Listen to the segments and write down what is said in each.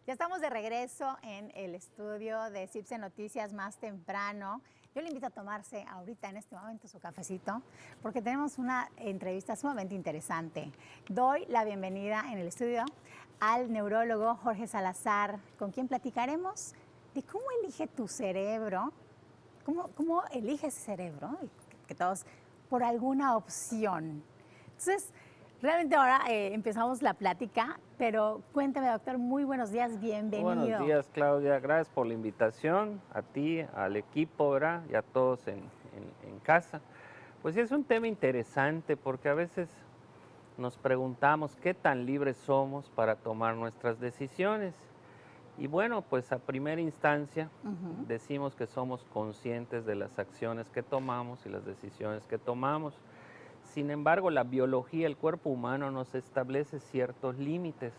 Ya estamos de regreso en el estudio de CIPSE Noticias más temprano. Yo le invito a tomarse ahorita en este momento su cafecito porque tenemos una entrevista sumamente interesante. Doy la bienvenida en el estudio al neurólogo Jorge Salazar, con quien platicaremos de cómo elige tu cerebro, cómo eliges ese cerebro, y que todos por alguna opción. Entonces, realmente ahora empezamos la plática, pero cuéntame, doctor, muy buenos días, Buenos bienvenido. días, Claudia. Gracias por la invitación, a ti, al equipo, ¿verdad? Y a todos en casa. Pues sí, es un tema interesante porque a veces nos preguntamos qué tan libres somos para tomar nuestras decisiones. Y bueno, pues a primera instancia decimos que somos conscientes de las acciones que tomamos y las decisiones que tomamos. Sin embargo, la biología, el cuerpo humano nos establece ciertos límites.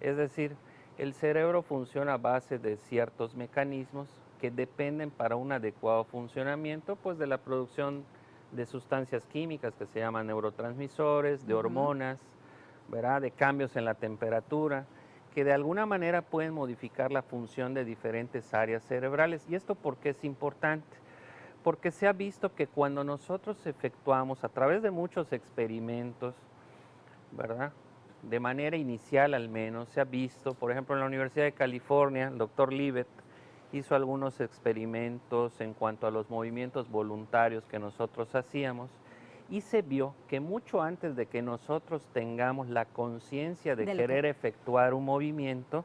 Es decir, el cerebro funciona a base de ciertos mecanismos que dependen para un adecuado funcionamiento, pues de la producción de sustancias químicas que se llaman neurotransmisores, de hormonas, ¿verdad? De cambios en la temperatura, que de alguna manera pueden modificar la función de diferentes áreas cerebrales. ¿Y esto por qué es importante? Porque se ha visto que cuando nosotros efectuamos a través de muchos experimentos, ¿verdad? De manera inicial al menos, se ha visto, por ejemplo, en la Universidad de California, el doctor Libet hizo algunos experimentos en cuanto a los movimientos voluntarios que nosotros hacíamos y se vio que mucho antes de que nosotros tengamos la conciencia de querer efectuar un movimiento,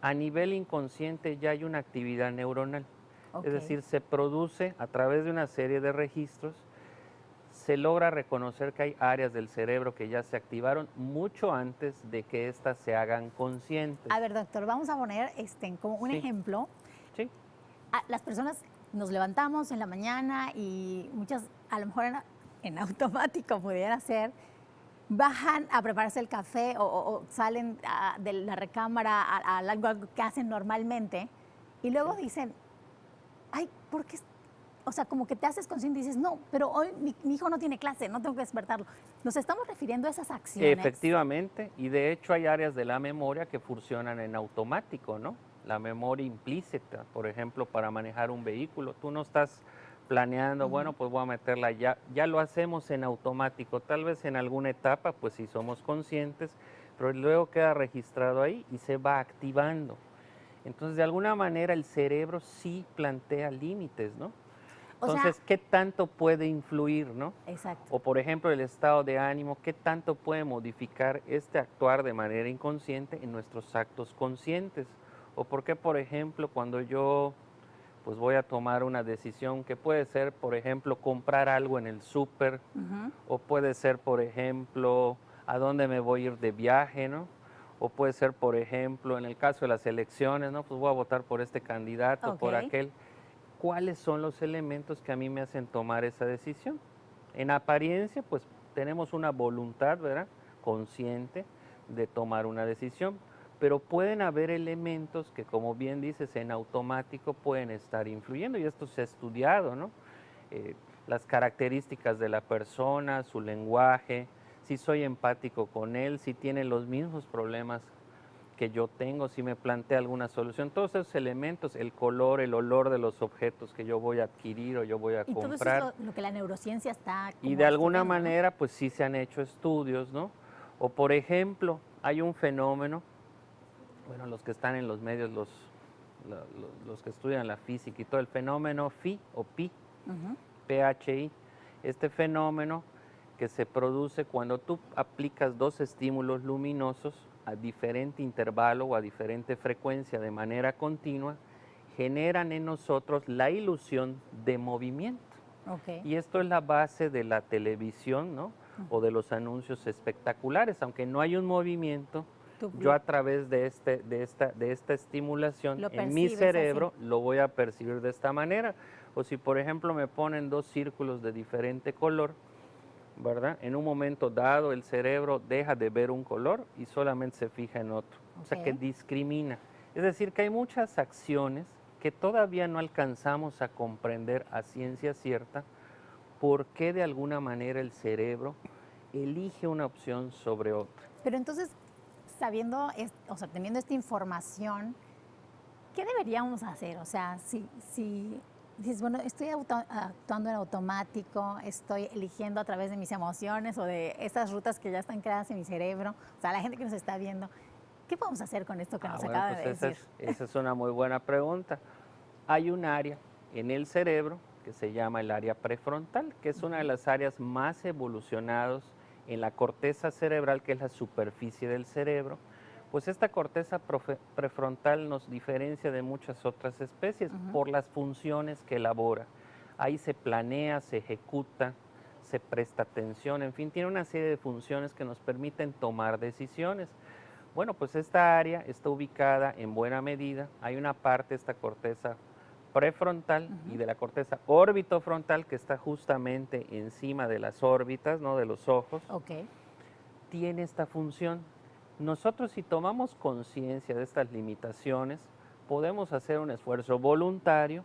a nivel inconsciente ya hay una actividad neuronal. Es decir, se produce a través de una serie de registros, se logra reconocer que hay áreas del cerebro que ya se activaron mucho antes de que éstas se hagan conscientes. A ver, doctor, vamos a poner como un ejemplo. Sí. Las personas nos levantamos en la mañana y muchas, a lo mejor en automático pudiera ser, bajan a prepararse el café o salen de la recámara a algo que hacen normalmente y luego dicen, ay, ¿por qué? O sea, como que te haces consciente y dices, no, pero hoy mi hijo no tiene clase, no tengo que despertarlo. Nos estamos refiriendo a esas acciones. Efectivamente, y de hecho hay áreas de la memoria que funcionan en automático, ¿no? La memoria implícita, por ejemplo, para manejar un vehículo. Tú no estás planeando, bueno, pues voy a meterla ya lo hacemos en automático. Tal vez en alguna etapa, pues si somos conscientes, pero luego queda registrado ahí y se va activando. Entonces, de alguna manera el cerebro sí plantea límites, ¿no? Entonces, ¿qué tanto puede influir, no? Exacto. O por ejemplo, el estado de ánimo, ¿qué tanto puede modificar este actuar de manera inconsciente en nuestros actos conscientes? O por qué, por ejemplo, cuando yo pues voy a tomar una decisión que puede ser, por ejemplo, comprar algo en el súper, o puede ser, por ejemplo, a dónde me voy a ir de viaje, ¿no? O puede ser, por ejemplo, en el caso de las elecciones, ¿no? Pues voy a votar por este candidato, por aquel. ¿Cuáles son los elementos que a mí me hacen tomar esa decisión? En apariencia, pues tenemos una voluntad, ¿verdad?, consciente de tomar una decisión, pero pueden haber elementos que, como bien dices, en automático pueden estar influyendo, y esto se ha estudiado, ¿no? Las características de la persona, su lenguaje, si soy empático con él, si tiene los mismos problemas que yo tengo, si me plantea alguna solución, todos esos elementos, el color, el olor de los objetos que yo voy a adquirir o yo voy a comprar. Y todo eso es lo que la neurociencia está y de alguna estudiando, manera, pues sí se han hecho estudios, ¿no? O por ejemplo, hay un fenómeno, bueno, los que están en los medios, los que estudian la física y todo, el fenómeno Phi o Pi, PHI, este fenómeno que se produce cuando tú aplicas dos estímulos luminosos a diferente intervalo o a diferente frecuencia de manera continua, generan en nosotros la ilusión de movimiento. Y esto es la base de la televisión, ¿no? O de los anuncios espectaculares. Aunque no hay un movimiento, yo a través de esta estimulación en mi cerebro lo voy a percibir de esta manera. O si, por ejemplo, me ponen dos círculos de diferente color, ¿verdad? En un momento dado el cerebro deja de ver un color y solamente se fija en otro. O sea, que discrimina. Es decir, que hay muchas acciones que todavía no alcanzamos a comprender a ciencia cierta por qué de alguna manera el cerebro elige una opción sobre otra. Pero entonces, sabiendo, o sea, teniendo esta información, ¿qué deberíamos hacer? O sea, si dices, bueno, estoy actuando en automático, estoy eligiendo a través de mis emociones o de estas rutas que ya están creadas en mi cerebro, o sea, la gente que nos está viendo, ¿qué podemos hacer con esto que nos Bueno, acaba pues de decir? esa es una muy buena pregunta. Hay un área en el cerebro que se llama el área prefrontal, que es una de las áreas más evolucionadas en la corteza cerebral, que es la superficie del cerebro. Pues esta corteza prefrontal nos diferencia de muchas otras especies por las funciones que elabora. Ahí se planea, se ejecuta, se presta atención, en fin, tiene una serie de funciones que nos permiten tomar decisiones. Bueno, pues esta área está ubicada en buena medida, hay una parte de esta corteza prefrontal y de la corteza orbitofrontal que está justamente encima de las órbitas, ¿no?, de los ojos. Ok. Tiene esta función. Nosotros, si tomamos conciencia de estas limitaciones, podemos hacer un esfuerzo voluntario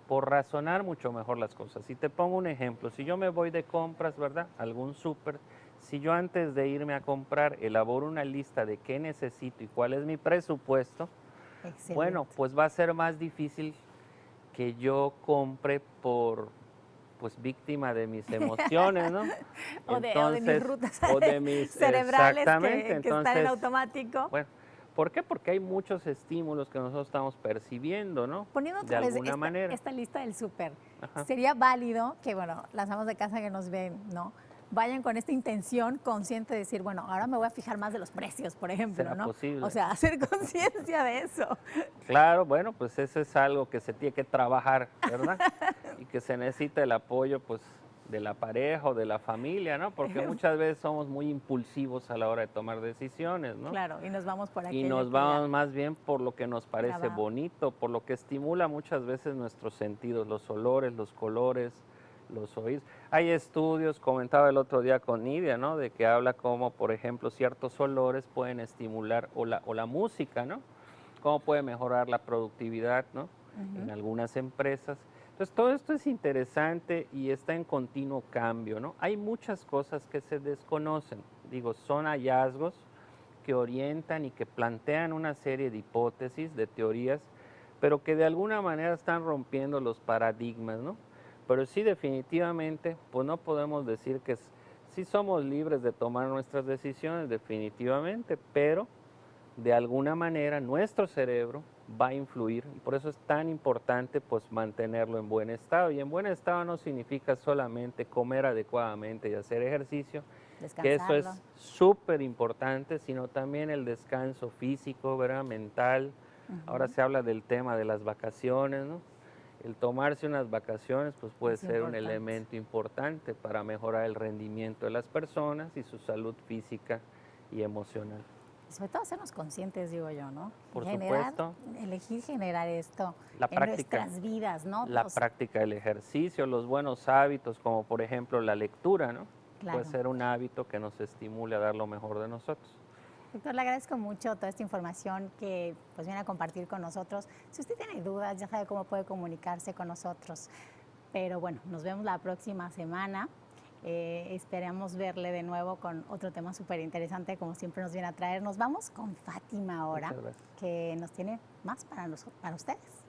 por razonar mucho mejor las cosas. Si te pongo un ejemplo, si yo me voy de compras, ¿verdad?, algún súper, si yo antes de irme a comprar elaboro una lista de qué necesito y cuál es mi presupuesto, Excelente. bueno, pues va a ser más difícil que yo compre por, pues, víctima de mis emociones, ¿no? O de mis rutas o de mis, cerebrales exactamente, que están en entonces, automático. bueno, ¿por qué? Porque hay muchos estímulos que nosotros estamos percibiendo, ¿no? Poniendo De otra vez alguna manera. esta lista del súper, Ajá. sería válido que, bueno, las amas de casa que nos ven, ¿no?, vayan con esta intención consciente de decir, bueno, ahora me voy a fijar más de los precios, por ejemplo, ¿Será ¿no? posible? O sea, hacer conciencia de eso. Claro, bueno, pues eso es algo que se tiene que trabajar, ¿verdad? Y que se necesita el apoyo, pues, de la pareja o de la familia, ¿no? Porque muchas veces somos muy impulsivos a la hora de tomar decisiones, ¿no? Claro, y nos vamos por aquello Y nos que vamos ya más bien por lo que nos parece grabado. bonito, por lo que estimula muchas veces nuestros sentidos, los olores, los colores, los oídos. Hay estudios, comentaba el otro día con Nidia, ¿no?, de que habla como, por ejemplo, ciertos olores pueden estimular, o la música, ¿no?, cómo puede mejorar la productividad, ¿no?, en algunas empresas. Entonces, todo esto es interesante y está en continuo cambio, ¿no? Hay muchas cosas que se desconocen, digo, son hallazgos que orientan y que plantean una serie de hipótesis, de teorías, pero que de alguna manera están rompiendo los paradigmas, ¿no? Pero sí, definitivamente, pues no podemos decir que sí somos libres de tomar nuestras decisiones, definitivamente, pero de alguna manera nuestro cerebro va a influir y por eso es tan importante, pues, mantenerlo en buen estado. Y en buen estado no significa solamente comer adecuadamente y hacer ejercicio, que eso es descansarlo. súper importante, sino también el descanso físico, ¿verdad?, mental. Ahora se habla del tema de las vacaciones, ¿no? El tomarse unas vacaciones, pues, puede Es ser un importante. elemento importante para mejorar el rendimiento de las personas y su salud física y emocional. Y sobre todo hacernos conscientes, digo yo, ¿no? Por Generar, supuesto. elegir generar esto La en práctica. nuestras vidas, ¿no? La práctica del ejercicio, los buenos hábitos, como por ejemplo la lectura, ¿no? Claro. Puede ser un hábito que nos estimule a dar lo mejor de nosotros. Doctor, le agradezco mucho toda esta información que pues viene a compartir con nosotros. Si usted tiene dudas, ya sabe cómo puede comunicarse con nosotros. Pero bueno, nos vemos la próxima semana. Esperamos verle de nuevo con otro tema súper interesante, como siempre nos viene a traer. Nos vamos con Fátima ahora, Muchas gracias. que nos tiene más para ustedes.